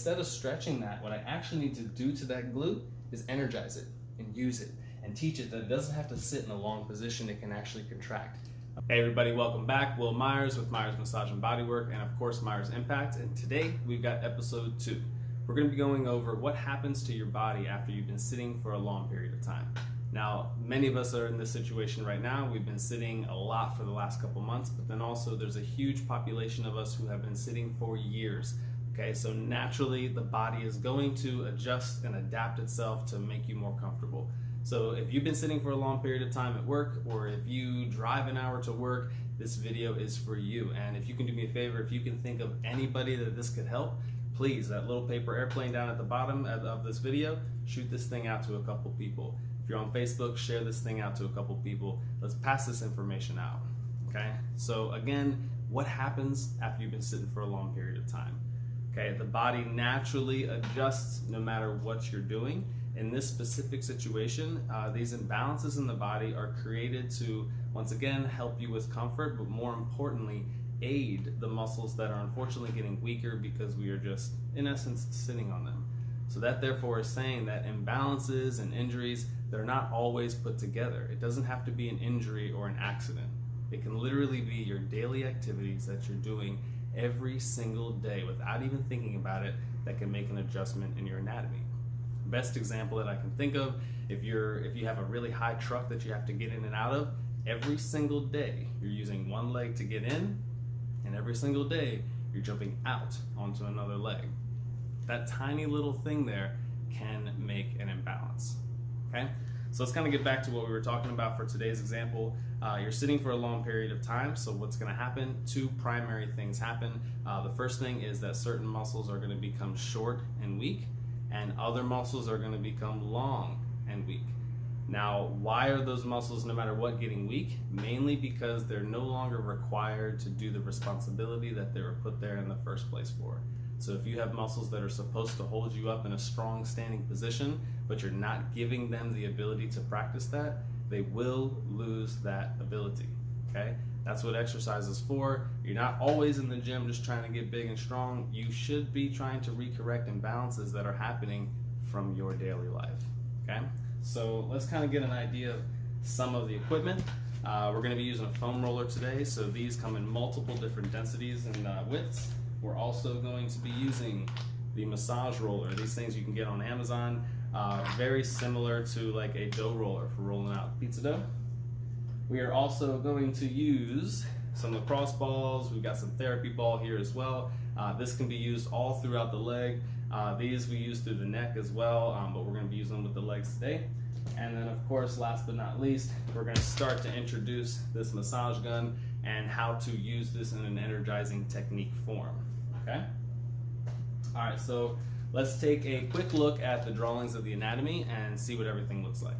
instead of stretching that, what I actually need to do to that glute is energize it and use it and teach it that it doesn't have to sit in a long position, it can actually contract. Hey everybody, welcome back. Will Myers with Myers Massage and Bodywork, and of course Myers Impact. And today we've got episode 2. We're going to be going over what happens to your body after you've been sitting for a long period of time. Now, many of us are in this situation right now. We've been sitting a lot for the last couple months, but then also there's a huge population of us who have been sitting for years. Okay, so naturally the body is going to adjust and adapt itself to make you more comfortable. So if you've been sitting for a long period of time at work, or if you drive an hour to work, this video is for you. And if you can do me a favor, if you can think of anybody that this could help, please, that little paper airplane down at the bottom of this video, shoot this thing out to a couple people. If you're on Facebook, share this thing out to a couple people. Let's pass this information out, okay? So again, what happens after you've been sitting for a long period of time? Okay, the body naturally adjusts no matter what you're doing. In this specific situation, these imbalances in the body are created to, once again, help you with comfort, but more importantly, aid the muscles that are unfortunately getting weaker because we are just, in essence, sitting on them. So that therefore is saying that imbalances and injuries, they're not always put together. It doesn't have to be an injury or an accident. It can literally be your daily activities that you're doing every single day without even thinking about it that can make an adjustment in your anatomy. Best example that I can think of, if you have a really high truck that you have to get in and out of, every single day you're using one leg to get in, and every single day you're jumping out onto another leg. That tiny little thing there can make an imbalance, okay? So let's kind of get back to what we were talking about for today's example. You're sitting for a long period of time, so what's gonna happen? 2 primary things happen. The first thing is that certain muscles are gonna become short and weak, and other muscles are gonna become long and weak. Now, why are those muscles, no matter what, getting weak? Mainly because they're no longer required to do the responsibility that they were put there in the first place for. So if you have muscles that are supposed to hold you up in a strong standing position, but you're not giving them the ability to practice that, they will lose that ability, okay? That's what exercise is for. You're not always in the gym just trying to get big and strong. You should be trying to recorrect imbalances that are happening from your daily life, okay? So let's kind of get an idea of some of the equipment. We're gonna be using a foam roller today, so these come in multiple different densities and widths. We're also going to be using the massage roller. These things you can get on Amazon, very similar to like a dough roller for rolling out pizza dough. We are also going to use some lacrosse balls. We've got some therapy ball here as well. This can be used all throughout the leg. These we use through the neck as well, but we're going to be using them with the legs today. And then of course, last but not least, we're going to start to introduce this massage gun and how to use this in an energizing technique form, okay? All right, so let's take a quick look at the drawings of the anatomy and see what everything looks like.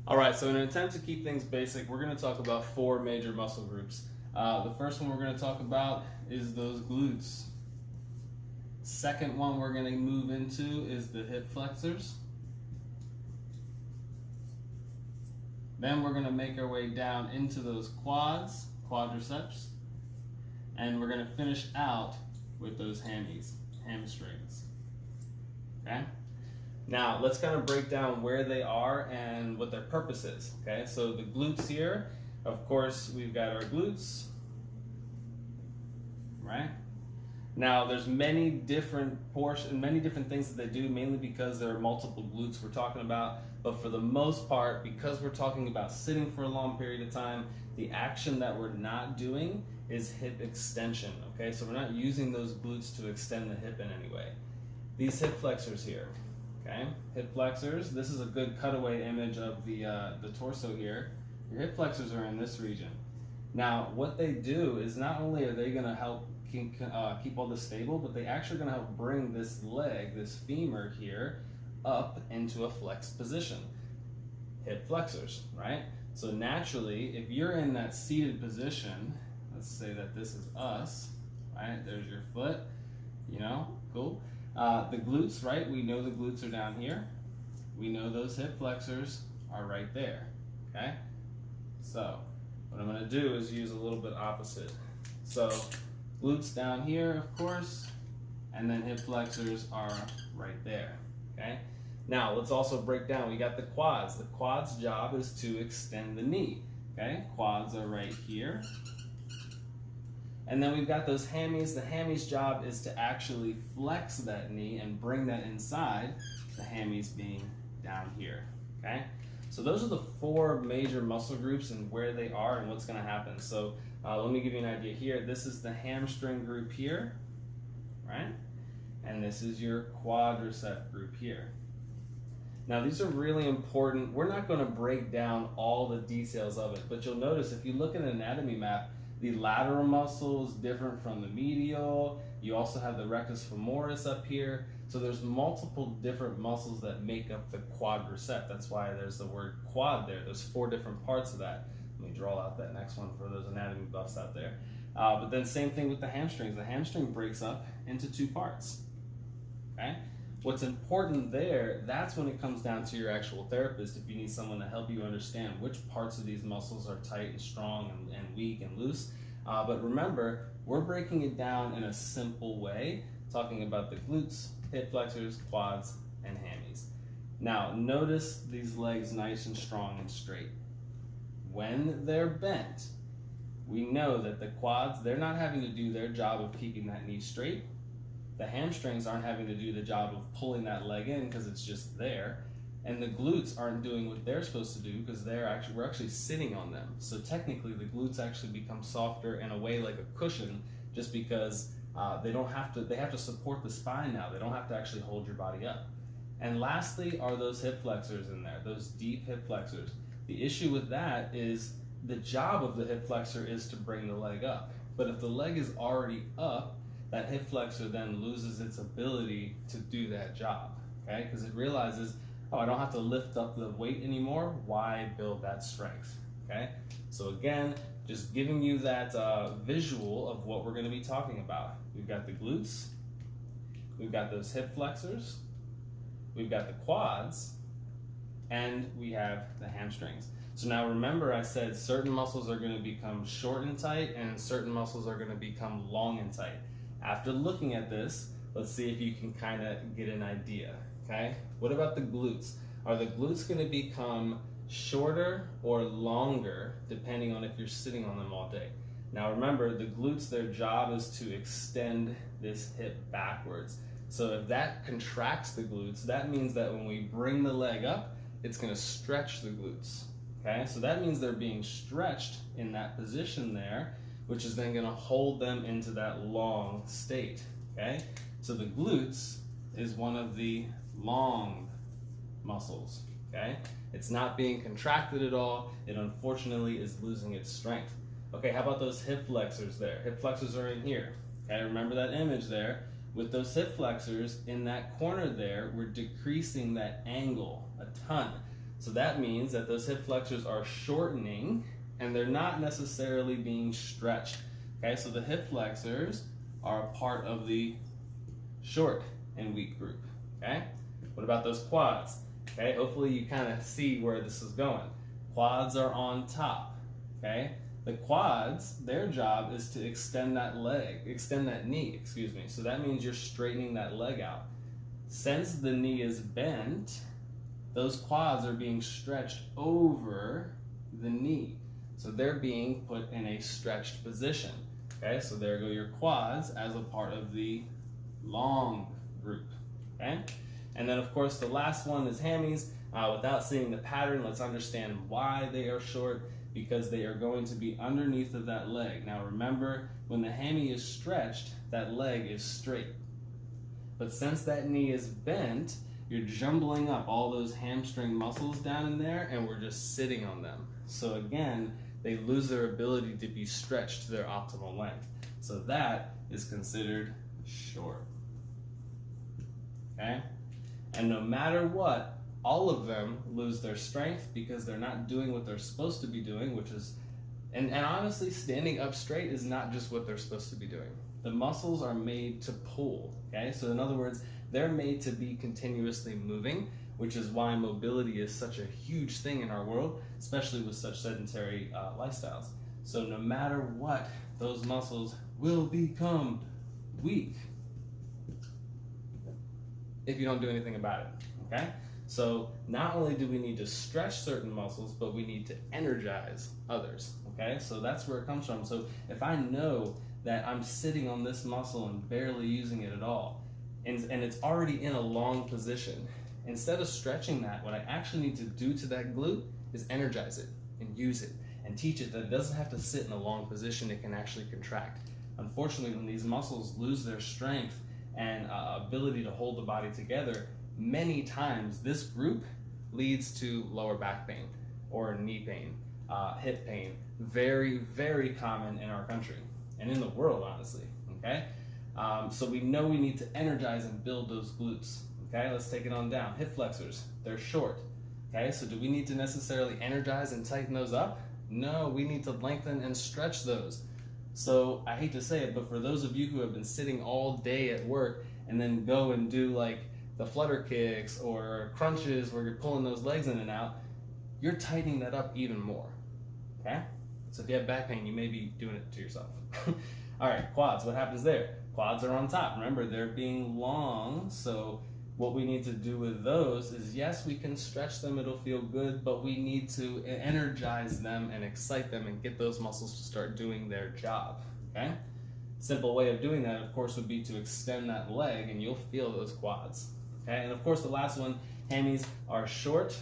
All right, so in an attempt to keep things basic, we're going to talk about 4 major muscle groups. The first one we're going to talk about is those glutes. Second one we're going to move into is the hip flexors. Then we're going to make our way down into those quads, quadriceps, and we're going to finish out with those hamstrings. Okay? Now, let's kind of break down where they are and what their purpose is, okay? So the glutes here, of course, we've got our glutes, right? Now, there's many different things that they do, mainly because there are multiple glutes we're talking about, but for the most part, because we're talking about sitting for a long period of time, the action that we're not doing is hip extension, okay? So we're not using those glutes to extend the hip in any way. These hip flexors here, okay, hip flexors, this is a good cutaway image of the torso here. Your hip flexors are in this region. Now, what they do is not only are they gonna help keep all this stable, but they actually gonna help bring this leg, this femur here, up into a flexed position. Hip flexors, right? So naturally, if you're in that seated position, let's say that this is us, right? There's your foot, you know, cool. The glutes, right? We know the glutes are down here. We know those hip flexors are right there, okay? So what I'm gonna do is use a little bit opposite. So glutes down here, of course, and then hip flexors are right there, okay? Now, let's also break down. We got the quads. The quads' job is to extend the knee, okay? Quads are right here. And then we've got those hammies. The hammy's job is to actually flex that knee and bring that inside, the hammies being down here, okay? So those are the 4 major muscle groups and where they are and what's gonna happen. So let me give you an idea here. This is the hamstring group here, right? And this is your quadricep group here. Now these are really important. We're not gonna break down all the details of it, but you'll notice if you look at an anatomy map, the lateral muscle is different from the medial. You also have the rectus femoris up here. So there's multiple different muscles that make up the quadricep. That's why there's the word quad there. There's 4 different parts of that. Let me draw out that next one for those anatomy buffs out there. But then same thing with the hamstrings. The hamstring breaks up into 2 parts, okay? What's important there, that's when it comes down to your actual therapist, if you need someone to help you understand which parts of these muscles are tight and strong and weak and loose. But remember, we're breaking it down in a simple way, talking about the glutes, hip flexors, quads, and hammies. Now, notice these legs nice and strong and straight. When they're bent, we know that the quads, they're not having to do their job of keeping that knee straight. The hamstrings aren't having to do the job of pulling that leg in because it's just there. And the glutes aren't doing what they're supposed to do because we're actually sitting on them. So technically the glutes actually become softer in a way like a cushion just because they have to support the spine now. They don't have to actually hold your body up. And lastly are those hip flexors in there, those deep hip flexors. The issue with that is the job of the hip flexor is to bring the leg up. But if the leg is already up, that hip flexor then loses its ability to do that job, okay? Because it realizes, oh, I don't have to lift up the weight anymore. Why build that strength, okay? So again, just giving you that visual of what we're gonna be talking about. We've got the glutes, we've got those hip flexors, we've got the quads, and we have the hamstrings. So now remember I said certain muscles are gonna become short and tight and certain muscles are gonna become long and tight. After looking at this, let's see if you can kind of get an idea, okay? What about the glutes? Are the glutes going to become shorter or longer depending on if you're sitting on them all day? Now remember, the glutes, their job is to extend this hip backwards. So if that contracts the glutes, that means that when we bring the leg up, it's going to stretch the glutes, okay? So that means they're being stretched in that position there, which is then gonna hold them into that long state, okay? So the glutes is one of the long muscles, okay? It's not being contracted at all. It unfortunately is losing its strength. Okay, how about those hip flexors there? Hip flexors are in here, okay? Remember that image there? With those hip flexors in that corner there, we're decreasing that angle a ton. So that means that those hip flexors are shortening and they're not necessarily being stretched. Okay, so the hip flexors are a part of the short and weak group. Okay, what about those quads? Okay, hopefully you kind of see where this is going. Quads are on top. Okay, the quads, their job is to extend that knee, excuse me. So that means you're straightening that leg out. Since the knee is bent, those quads are being stretched over the knee. So they're being put in a stretched position. Okay, so there go your quads as a part of the long group. Okay, and then of course the last one is hammies. Without seeing the pattern, let's understand why they are short, because they are going to be underneath of that leg. Now remember, when the hammy is stretched, that leg is straight. But since that knee is bent, you're jumbling up all those hamstring muscles down in there and we're just sitting on them. So again, they lose their ability to be stretched to their optimal length. So that is considered short. Okay? And no matter what, all of them lose their strength because they're not doing what they're supposed to be doing, which is, and honestly, standing up straight is not just what they're supposed to be doing. The muscles are made to pull, okay? So in other words, they're made to be continuously moving, which is why mobility is such a huge thing in our world, especially with such sedentary lifestyles. So no matter what, those muscles will become weak if you don't do anything about it, okay? So not only do we need to stretch certain muscles, but we need to energize others, okay? So that's where it comes from. So if I know that I'm sitting on this muscle and barely using it at all, and it's already in a long position, instead of stretching that, what I actually need to do to that glute is energize it and use it and teach it that it doesn't have to sit in a long position, it can actually contract. Unfortunately, when these muscles lose their strength and ability to hold the body together, many times this group leads to lower back pain or knee pain, hip pain. Very, very common in our country and in the world, honestly, okay? So we know we need to energize and build those glutes, okay? Let's take it on down. Hip flexors, they're short, okay? So do we need to necessarily energize and tighten those up? No, we need to lengthen and stretch those. So I hate to say it, but for those of you who have been sitting all day at work and then go and do like the flutter kicks or crunches where you're pulling those legs in and out, you're tightening that up even more, okay? So if you have back pain, you may be doing it to yourself. All right, quads, what happens there? Quads are on top. Remember, they're being long, so what we need to do with those is, yes, we can stretch them, it'll feel good, but we need to energize them and excite them and get those muscles to start doing their job, okay? Simple way of doing that, of course, would be to extend that leg and you'll feel those quads, okay? And of course, the last one, hammies are short,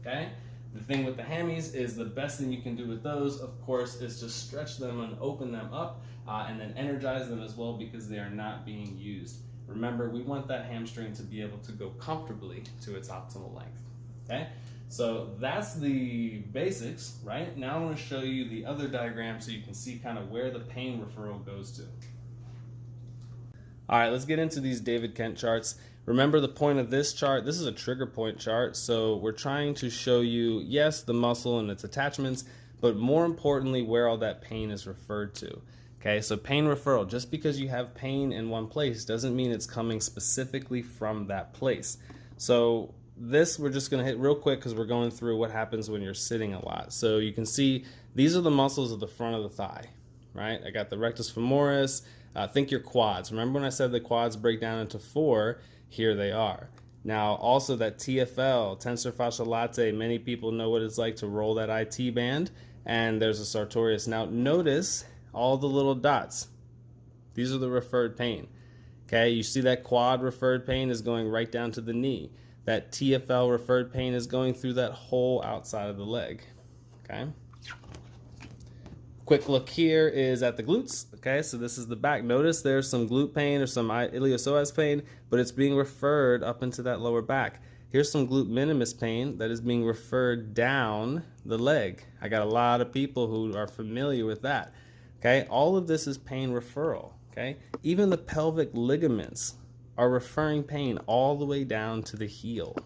okay? The thing with the hammies is the best thing you can do with those, of course, is to stretch them and open them up and then energize them as well because they are not being used. Remember, we want that hamstring to be able to go comfortably to its optimal length, okay? So that's the basics, right? Now I'm going to show you the other diagram so you can see kind of where the pain referral goes to. All right, let's get into these David Kent charts. Remember the point of this chart, this is a trigger point chart, so we're trying to show you, yes, the muscle and its attachments, but more importantly, where all that pain is referred to. Okay, so pain referral, just because you have pain in one place doesn't mean it's coming specifically from that place. So this we're just gonna hit real quick because we're going through what happens when you're sitting a lot. So you can see these are the muscles of the front of the thigh, right? I got the rectus femoris, think your quads. Remember when I said the quads break down into 4? Here they are. Now also that TFL, tensor fasciae latae, many people know what it's like to roll that IT band, and there's a sartorius. Now notice all the little dots. These are the referred pain. Okay, you see that quad referred pain is going right down to the knee. That TFL referred pain is going through that whole outside of the leg. Okay. Quick look here is at the glutes. Okay, so this is the back. Notice there's some glute pain or some iliopsoas pain, but it's being referred up into that lower back. Here's some glute minimus pain that is being referred down the leg. I got a lot of people who are familiar with that. Okay, all of this is pain referral. Okay, even the pelvic ligaments are referring pain all the way down to the heel.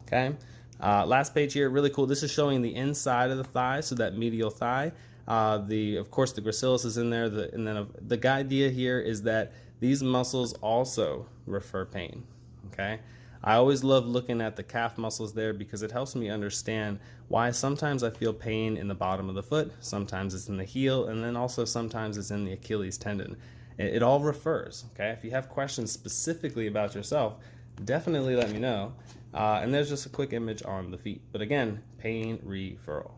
Okay, last page here, really cool. This is showing the inside of the thigh, so that medial thigh. Of course, the gracilis is in there, and then the idea here is that these muscles also refer pain. Okay. I always love looking at the calf muscles there because it helps me understand why sometimes I feel pain in the bottom of the foot, sometimes it's in the heel, and then also sometimes it's in the Achilles tendon. It all refers, okay? If you have questions specifically about yourself, definitely let me know. And there's just a quick image on the feet. But again, pain referral.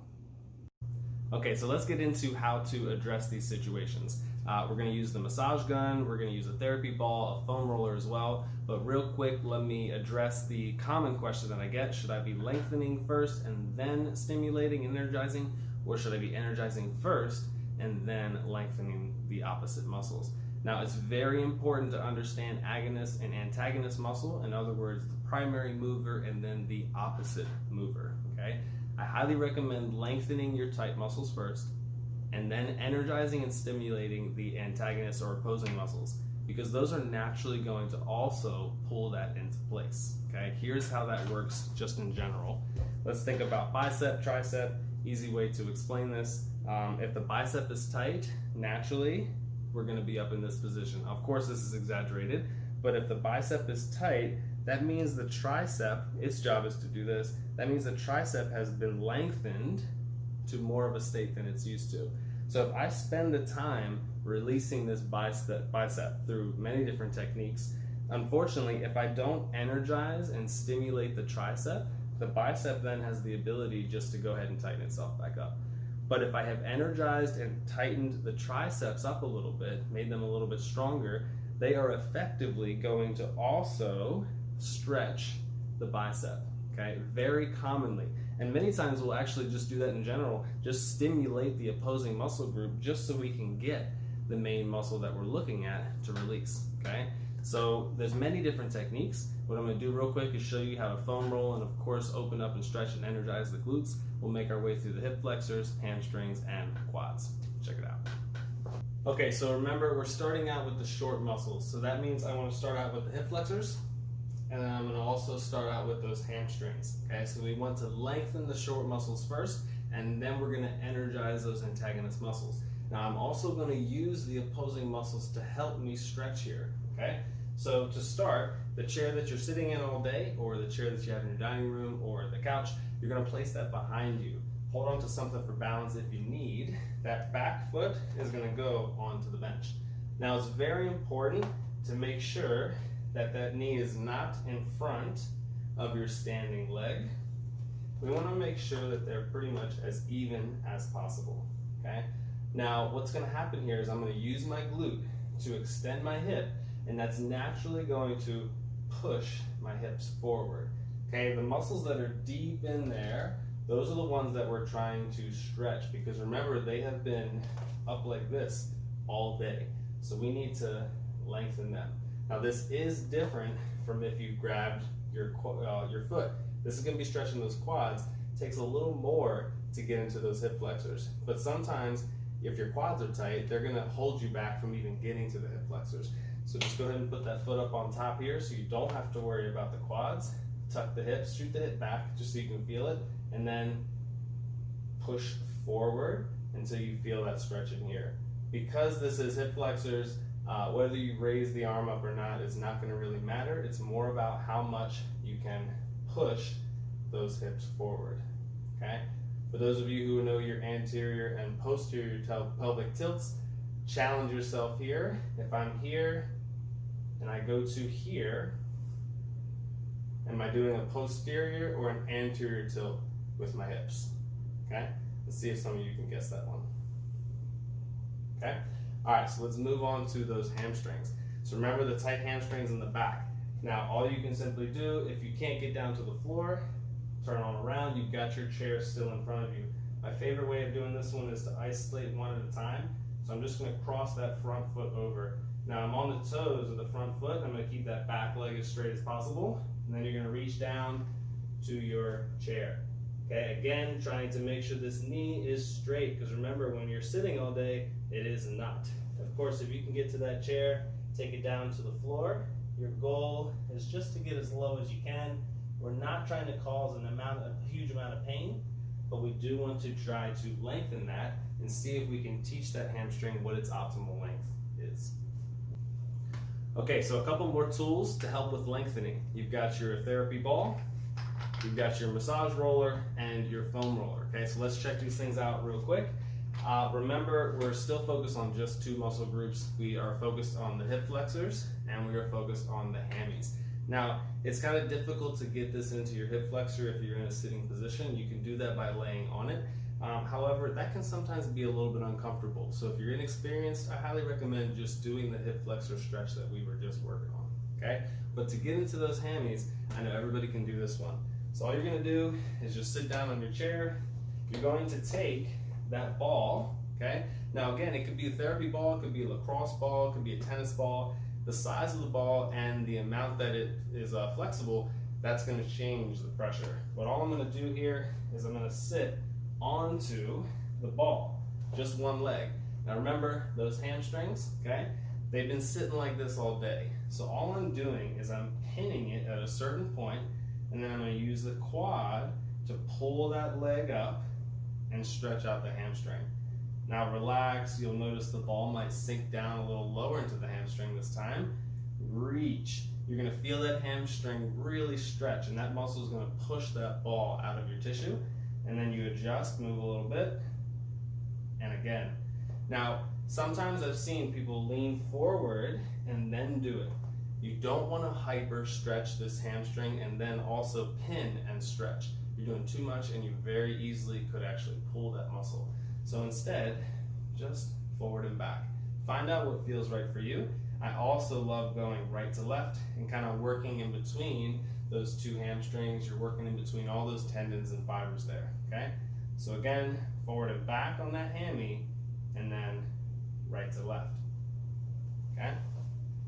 Okay, so let's get into how to address these situations. We're going to use the massage gun, we're going to use a therapy ball, a foam roller as well. But real quick, let me address the common question that I get. Should I be lengthening first and then stimulating and energizing? Or should I be energizing first and then lengthening the opposite muscles? Now, it's very important to understand agonist and antagonist muscle. In other words, the primary mover and then the opposite mover, okay? I highly recommend lengthening your tight muscles first and then energizing and stimulating the antagonist or opposing muscles, because those are naturally going to also pull that into place, okay? Here's how that works just in general. Let's think about bicep, tricep. Easy way to explain this. If the bicep is tight, naturally, we're gonna be up in this position. Of course, this is exaggerated, but if the bicep is tight, that means the tricep, its job is to do this, that means the tricep has been lengthened to more of a state than it's used to. So if I spend the time releasing this bicep through many different techniques, unfortunately, if I don't energize and stimulate the tricep, the bicep then has the ability just to go ahead and tighten itself back up. But if I have energized and tightened the triceps up a little bit, made them a little bit stronger, they are effectively going to also stretch the bicep, okay, very commonly. And many times we'll actually just do that in general, just stimulate the opposing muscle group just so we can get the main muscle that we're looking at to release, okay? So there's many different techniques. What I'm gonna do real quick is show you how to foam roll and of course open up and stretch and energize the glutes. We'll make our way through the hip flexors, hamstrings, and quads. Check it out. Okay, so remember we're starting out with the short muscles. So that means I wanna start out with the hip flexors, and then I'm going to also start out with those hamstrings. Okay, so we want to lengthen the short muscles first, and then we're going to energize those antagonist muscles. Now I'm also going to use the opposing muscles to help me stretch here. Okay, so to start, the chair that you're sitting in all day, or the chair that you have in your dining room, or the couch, you're going to place that behind you. Hold on to something for balance if you need. That back foot is going to go onto the bench. Now it's very important to make sure that that knee is not in front of your standing leg. We want to make sure that they're pretty much as even as possible, okay? Now, what's going to happen here is I'm going to use my glute to extend my hip, and that's naturally going to push my hips forward, okay? The muscles that are deep in there, those are the ones that we're trying to stretch, because remember, they have been up like this all day. So we need to lengthen them. Now this is different from if you grabbed your foot. This is going to be stretching those quads. It takes a little more to get into those hip flexors. But sometimes if your quads are tight, they're going to hold you back from even getting to the hip flexors. So just go ahead and put that foot up on top here so you don't have to worry about the quads. Tuck the hips, shoot the hip back just so you can feel it, and then push forward until you feel that stretch in here. Because this is hip flexors, whether you raise the arm up or not is not going to really matter. It's more about how much you can push those hips forward, okay? For those of you who know your anterior and posterior pelvic tilts, challenge yourself here. If I'm here and I go to here, am I doing a posterior or an anterior tilt with my hips, okay? Let's see if some of you can guess that one, okay? All right, so let's move on to those hamstrings. So remember the tight hamstrings in the back. Now, all you can simply do, if you can't get down to the floor, turn on around, you've got your chair still in front of you. My favorite way of doing this one is to isolate one at a time. So I'm just gonna cross that front foot over. Now I'm on the toes of the front foot. I'm gonna keep that back leg as straight as possible. And then you're gonna reach down to your chair. Okay, again, trying to make sure this knee is straight, because remember, when you're sitting all day, it is not. Of course, if you can get to that chair, take it down to the floor. Your goal is just to get as low as you can. We're not trying to cause a huge amount of pain, but we do want to try to lengthen that and see if we can teach that hamstring what its optimal length is. Okay, so a couple more tools to help with lengthening. You've got your therapy ball, you've got your massage roller, and your foam roller. Okay, so let's check these things out real quick. Remember, we're still focused on just two muscle groups. We are focused on the hip flexors, and we are focused on the hammies. Now, it's kind of difficult to get this into your hip flexor if you're in a sitting position. You can do that by laying on it. However, that can sometimes be a little bit uncomfortable. So if you're inexperienced, I highly recommend just doing the hip flexor stretch that we were just working on, okay? But to get into those hammies, I know everybody can do this one. So all you're gonna do is just sit down on your chair. You're going to take that ball, okay? Now again, it could be a therapy ball, it could be a lacrosse ball, it could be a tennis ball. The size of the ball and the amount that it is flexible, that's gonna change the pressure. But all I'm gonna do here is I'm gonna sit onto the ball, just one leg. Now remember those hamstrings, okay? They've been sitting like this all day. So all I'm doing is I'm pinning it at a certain point, and then I'm gonna use the quad to pull that leg up and stretch out the hamstring. Now relax, you'll notice the ball might sink down a little lower into the hamstring this time. Reach. You're gonna feel that hamstring really stretch, and that muscle is gonna push that ball out of your tissue. and then you adjust, move a little bit, and again. Now, sometimes I've seen people lean forward and then do it. You don't want to hyper stretch this hamstring and then also pin and stretch. You're doing too much and you very easily could actually pull that muscle. So instead, just forward and back. Find out what feels right for you. I also love going right to left and kind of working in between those two hamstrings. You're working in between all those tendons and fibers there, okay? So again, forward and back on that hammy, and then right to left, okay?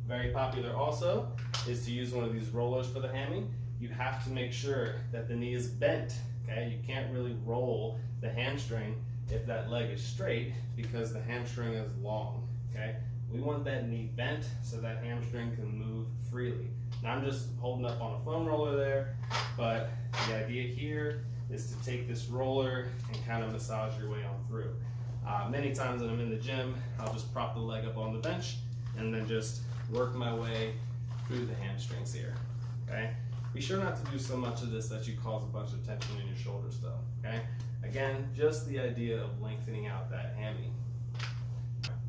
Very popular also is to use one of these rollers for the hammy. You have to make sure that the knee is bent, okay? You can't really roll the hamstring if that leg is straight because the hamstring is long, okay? We want that knee bent so that hamstring can move freely. Now I'm just holding up on a foam roller there, but the idea here is to take this roller and kind of massage your way on through. Many times when I'm in the gym, I'll just prop the leg up on the bench and then just work my way through the hamstrings here, okay? Be sure not to do so much of this that you cause a bunch of tension in your shoulders though, okay? Again, just the idea of lengthening out that hammy.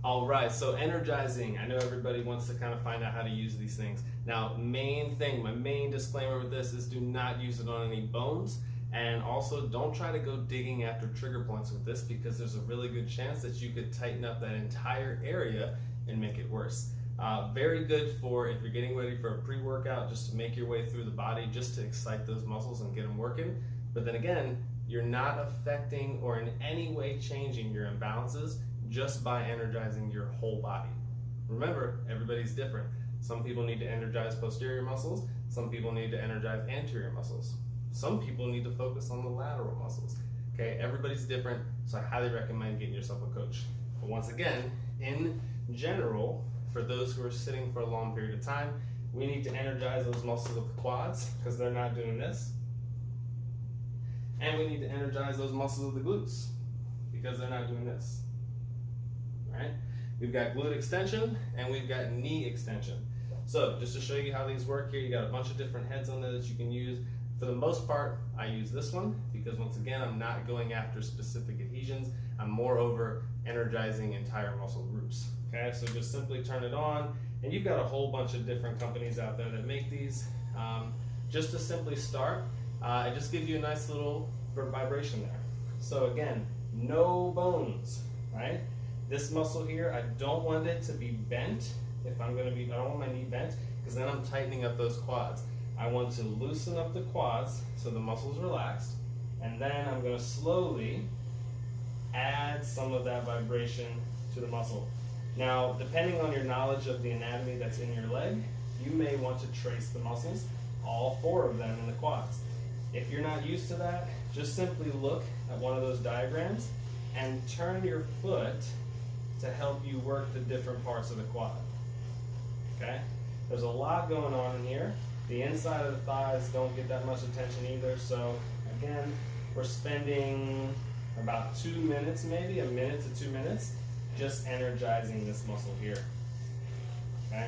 All right, so energizing. I know everybody wants to kind of find out how to use these things. Now, my main disclaimer with this is do not use it on any bones, and also don't try to go digging after trigger points with this because there's a really good chance that you could tighten up that entire area and make it worse. Very good for if you're getting ready for a pre-workout, just to make your way through the body, just to excite those muscles and get them working. But then again, you're not affecting or in any way changing your imbalances just by energizing your whole body. Remember, everybody's different. Some people need to energize posterior muscles, some people need to energize anterior muscles. Some people need to focus on the lateral muscles. Okay, everybody's different, so I highly recommend getting yourself a coach. But once again, in general, for those who are sitting for a long period of time, we need to energize those muscles of the quads because they're not doing this. And we need to energize those muscles of the glutes because they're not doing this. Right? We've got glute extension and we've got knee extension. So just to show you how these work here, you got a bunch of different heads on there that you can use. For the most part, I use this one because once again, I'm not going after specific adhesions. I'm moreover energizing entire muscle groups. Okay, so just simply turn it on, and you've got a whole bunch of different companies out there that make these. Just to simply start, it just gives you a nice little vibration there. So again, no bones, right? This muscle here, I don't want it to be bent. I don't want my knee bent because then I'm tightening up those quads. I want to loosen up the quads so the muscle's relaxed, and then I'm going to slowly add some of that vibration to the muscle. Now, depending on your knowledge of the anatomy that's in your leg, you may want to trace the muscles, all 4 of them in the quads. If you're not used to that, just simply look at one of those diagrams and turn your foot to help you work the different parts of the quad. Okay? There's a lot going on in here. The inside of the thighs don't get that much attention either, so again, we're spending about 2 minutes, maybe a minute to 2 minutes, just energizing this muscle here. Okay?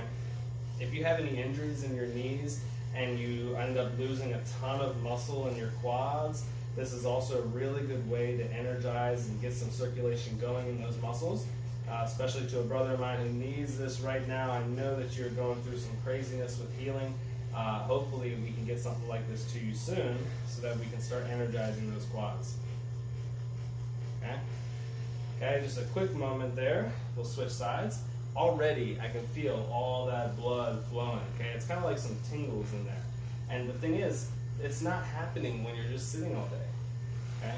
If you have any injuries in your knees and you end up losing a ton of muscle in your quads, this is also a really good way to energize and get some circulation going in those muscles. Especially to a brother of mine who needs this right now. I know that you're going through some craziness with healing. Hopefully we can get something like this to you soon so that we can start energizing those quads. Okay? Okay, just a quick moment there. We'll switch sides. Already I can feel all that blood flowing. Okay, it's kind of like some tingles in there. And the thing is, it's not happening when you're just sitting all day. Okay?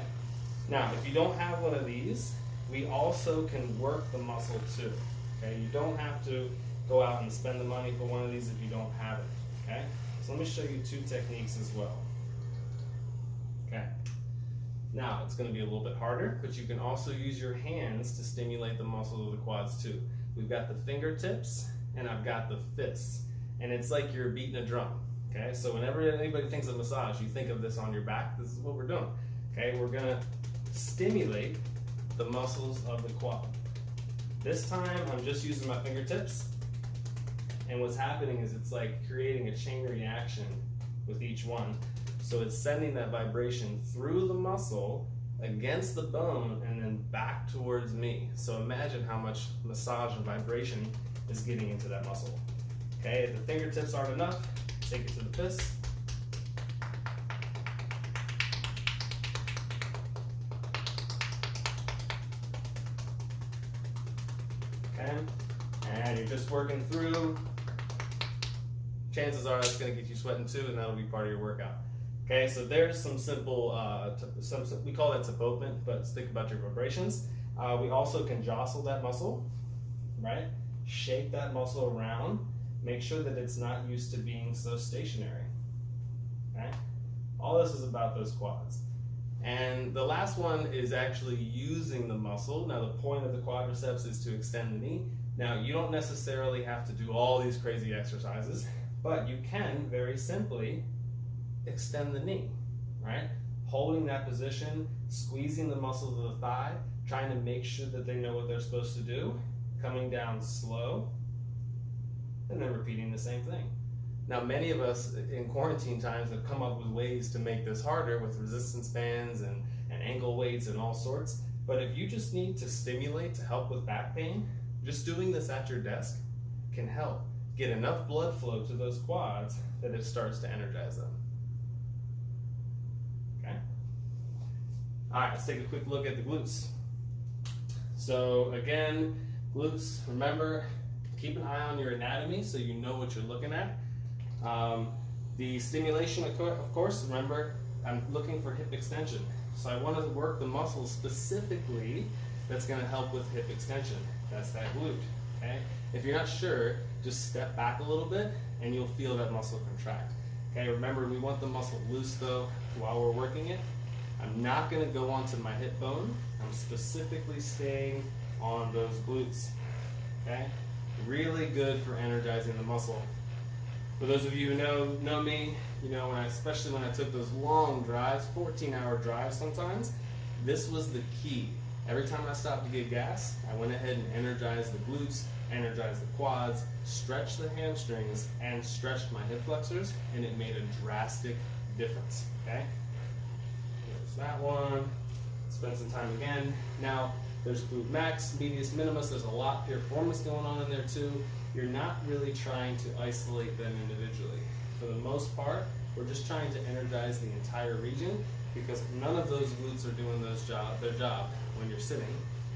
Now, if you don't have one of these, we also can work the muscle too. Okay, you don't have to go out and spend the money for one of these if you don't have it. Okay, so let me show you 2 techniques as well. Okay, now it's going to be a little bit harder, but you can also use your hands to stimulate the muscles of the quads too. We've got the fingertips and I've got the fists, and it's like you're beating a drum. Okay, so whenever anybody thinks of massage, you think of this on your back. This is what we're doing. Okay, we're going to stimulate the muscles of the quad. This time I'm just using my fingertips, and what's happening is it's like creating a chain reaction with each one. So it's sending that vibration through the muscle against the bone and then back towards me. So imagine how much massage and vibration is getting into that muscle. Okay, if the fingertips aren't enough, take it to the fist. Okay, and you're just working through. Chances are that's going to get you sweating too, and that'll be part of your workout. Okay, so there's some simple, we call that development, but think about your vibrations. We also can jostle that muscle, right? Shake that muscle around. Make sure that it's not used to being so stationary. Okay? All this is about those quads. And the last one is actually using the muscle. Now the point of the quadriceps is to extend the knee. Now you don't necessarily have to do all these crazy exercises, but you can very simply extend the knee, right? Holding that position, squeezing the muscles of the thigh, trying to make sure that they know what they're supposed to do, coming down slow, and then repeating the same thing. Now, many of us in quarantine times have come up with ways to make this harder with resistance bands and ankle weights and all sorts. But if you just need to stimulate to help with back pain, just doing this at your desk can help get enough blood flow to those quads that it starts to energize them. Okay? All right, let's take a quick look at the glutes. So again, glutes, remember, keep an eye on your anatomy so you know what you're looking at. The stimulation, of course, remember, I'm looking for hip extension. So I want to work the muscle specifically that's going to help with hip extension. That's that glute, okay? If you're not sure, just step back a little bit and you'll feel that muscle contract. Okay, remember, we want the muscle loose though while we're working it. I'm not going to go onto my hip bone. I'm specifically staying on those glutes, okay? Really good for energizing the muscle. For those of you who know me, you know, especially when I took those long drives, 14-hour drives sometimes, this was the key. Every time I stopped to get gas, I went ahead and energized the glutes, energized the quads, stretched the hamstrings, and stretched my hip flexors, and it made a drastic difference, okay? There's that one. Spend some time again. Now, there's glute max, medius minimus, there's a lot piriformis going on in there too. You're not really trying to isolate them individually. For the most part, we're just trying to energize the entire region because none of those glutes are doing their job when you're sitting.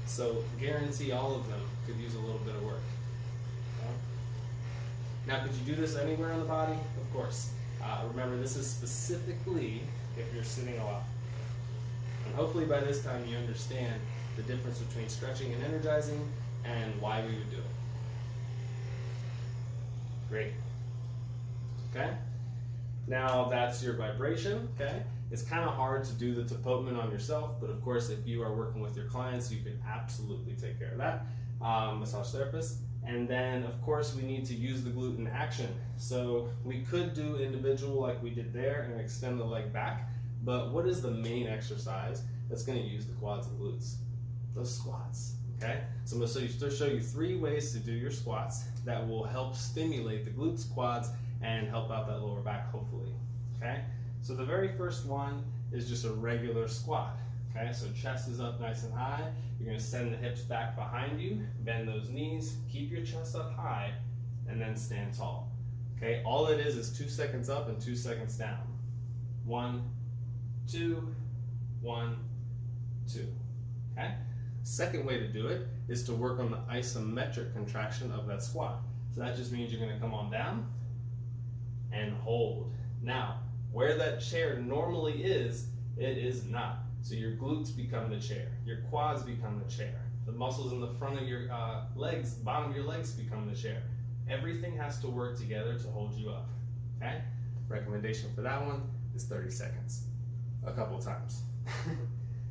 So guarantee all of them could use a little bit of work. Okay? Now, could you do this anywhere on the body? Of course. Remember, this is specifically if you're sitting a lot. And hopefully by this time you understand the difference between stretching and energizing and why we would do it. Great. Okay? Now that's your vibration, okay? It's kind of hard to do the development on yourself, but of course if you are working with your clients, you can absolutely take care of that. Massage therapist. And then of course we need to use the glute in action. So we could do individual like we did there and extend the leg back, but what is the main exercise that's going to use the quads and glutes? Those squats. Okay, so I'm going to show you 3 ways to do your squats that will help stimulate the glutes, quads, and help out that lower back, hopefully. Okay, so the very first one is just a regular squat. Okay, so chest is up nice and high. You're going to send the hips back behind you, bend those knees, keep your chest up high, and then stand tall. Okay, all it is 2 seconds up and 2 seconds down. 1, 2, 1, 2. Okay. Second way to do it is to work on the isometric contraction of that squat. So that just means you're going to come on down and hold. Now, where that chair normally is, it is not. So your glutes become the chair. Your quads become the chair. The muscles in the front of your legs, bottom of your legs become the chair. Everything has to work together to hold you up. Okay? Recommendation for that one is 30 seconds. A couple times.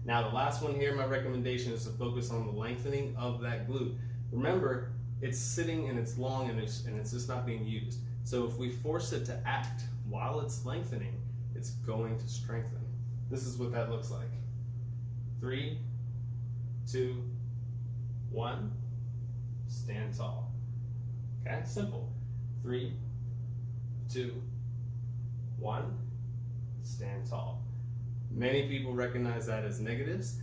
Now the last one here, my recommendation is to focus on the lengthening of that glute. Remember, it's sitting and it's long and it's just not being used. So if we force it to act while it's lengthening, it's going to strengthen. This is what that looks like. 3, 2, 1, stand tall. Okay, simple. 3, 2, 1, stand tall. Many people recognize that as negatives.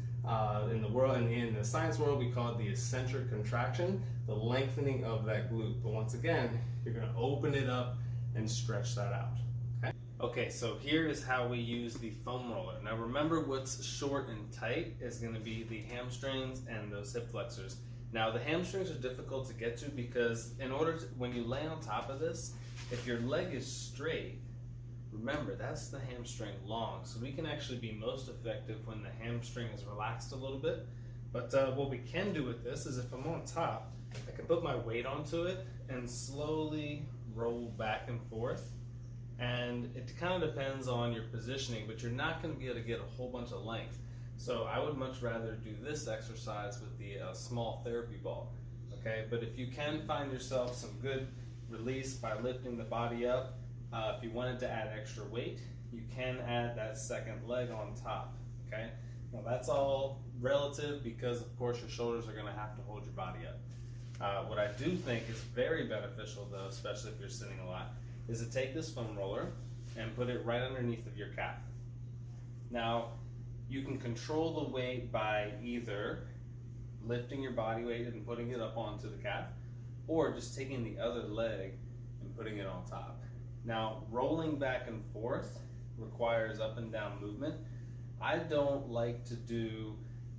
In the world, in the science world, we call it the eccentric contraction, the lengthening of that glute. But once again, you're going to open it up and stretch that out. Okay, so here is how we use the foam roller. Now remember, what's short and tight is going to be the hamstrings and those hip flexors. Now the hamstrings are difficult to get to because when you lay on top of this, if your leg is straight, remember that's the hamstring long. So we can actually be most effective when the hamstring is relaxed a little bit. But what we can do with this is if I'm on top, I can put my weight onto it and slowly roll back and forth. And it kind of depends on your positioning, but you're not going to be able to get a whole bunch of length. So I would much rather do this exercise with the small therapy ball, okay? But if you can find yourself some good release by lifting the body up, if you wanted to add extra weight, you can add that second leg on top, okay? Now that's all relative because of course your shoulders are going to have to hold your body up. What I do think is very beneficial though, especially if you're sitting a lot, is to take this foam roller and put it right underneath of your calf. Now, you can control the weight by either lifting your body weight and putting it up onto the calf, or just taking the other leg and putting it on top. Now, rolling back and forth requires up and down movement. I don't like to do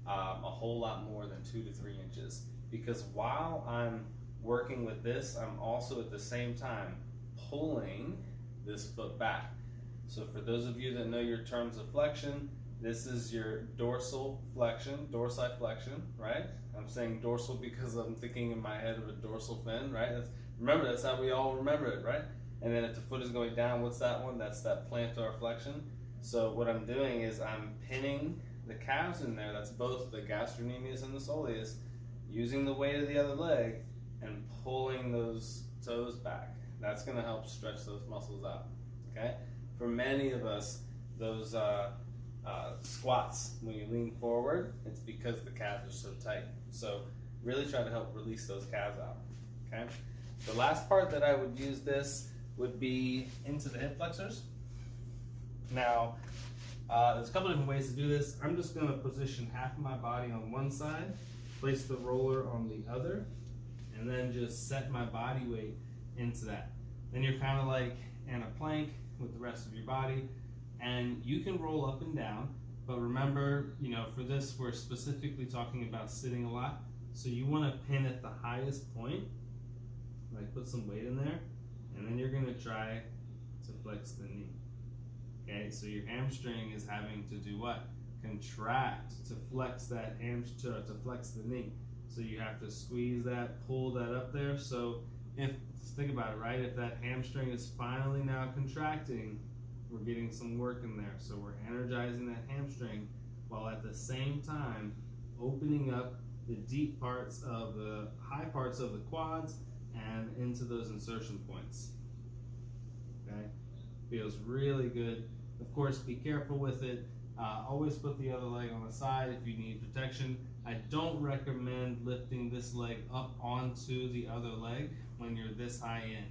a whole lot more than 2 to 3 inches because while I'm working with this, I'm also at the same time pulling this foot back. So for those of you that know your terms of flexion, this is your dorsal flexion, dorsiflexion, right? I'm saying dorsal because I'm thinking in my head of a dorsal fin, right? Remember, that's how we all remember it, right? And then if the foot is going down, what's that one? That's that plantar flexion. So what I'm doing is I'm pinning the calves in there, that's both the gastrocnemius and the soleus, using the weight of the other leg and pulling those toes back. That's going to help stretch those muscles out, okay? For many of us, those squats, when you lean forward, it's because the calves are so tight. So really try to help release those calves out, okay? The last part that I would use this would be into the hip flexors. Now, there's a couple different ways to do this. I'm just going to position half of my body on one side, place the roller on the other, and then just set my body weight into that. Then you're kind of like in a plank with the rest of your body, and you can roll up and down, but remember, for this we're specifically talking about sitting a lot, so you want to pin at the highest point, like put some weight in there, and then you're going to try to flex the knee. Okay, so your hamstring is having to do what? Contract to flex that hamstring, to flex the knee. So you have to squeeze that, pull that up there. So think about it, right? If that hamstring is finally now contracting, we're getting some work in there. So we're energizing that hamstring while at the same time opening up the deep parts of the high parts of the quads and into those insertion points. Okay, feels really good. Of course, be careful with it. Always put the other leg on the side if you need protection. I don't recommend lifting this leg up onto the other leg when you're this high in.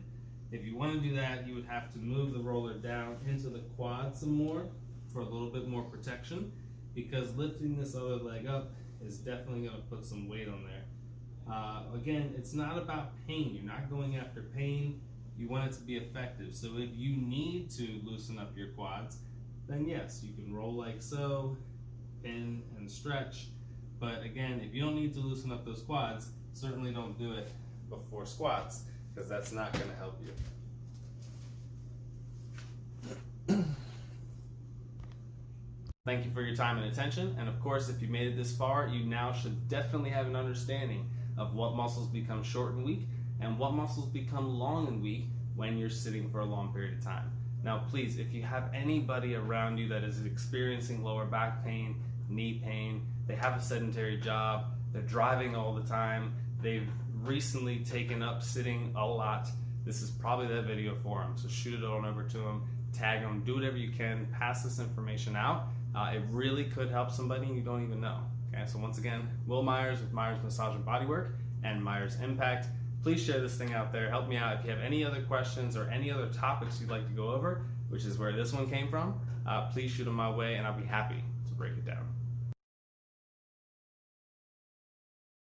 If you want to do that, you would have to move the roller down into the quad some more for a little bit more protection, because lifting this other leg up is definitely going to put some weight on there. Again, it's not about pain. You're not going after pain. You want it to be effective. So if you need to loosen up your quads, then yes, you can roll like so, pin and stretch. But again, if you don't need to loosen up those quads, certainly don't do it before squats, because that's not going to help you. Thank you for your time and attention. And of course, if you made it this far, you now should definitely have an understanding of what muscles become short and weak and what muscles become long and weak when you're sitting for a long period of time. Now, please, if you have anybody around you that is experiencing lower back pain, knee pain, they have a sedentary job, they're driving all the time, they've recently taken up sitting a lot, this is probably that video for them. So shoot it on over to them, tag them, do whatever you can, pass this information out. It really could help somebody and you don't even know. Okay, so once again, Will Myers with Myers Massage and Bodywork and Myers Impact. Please share this thing out there. Help me out. If you have any other questions or any other topics you'd like to go over, which is where this one came from, please shoot them my way and I'll be happy to break it down.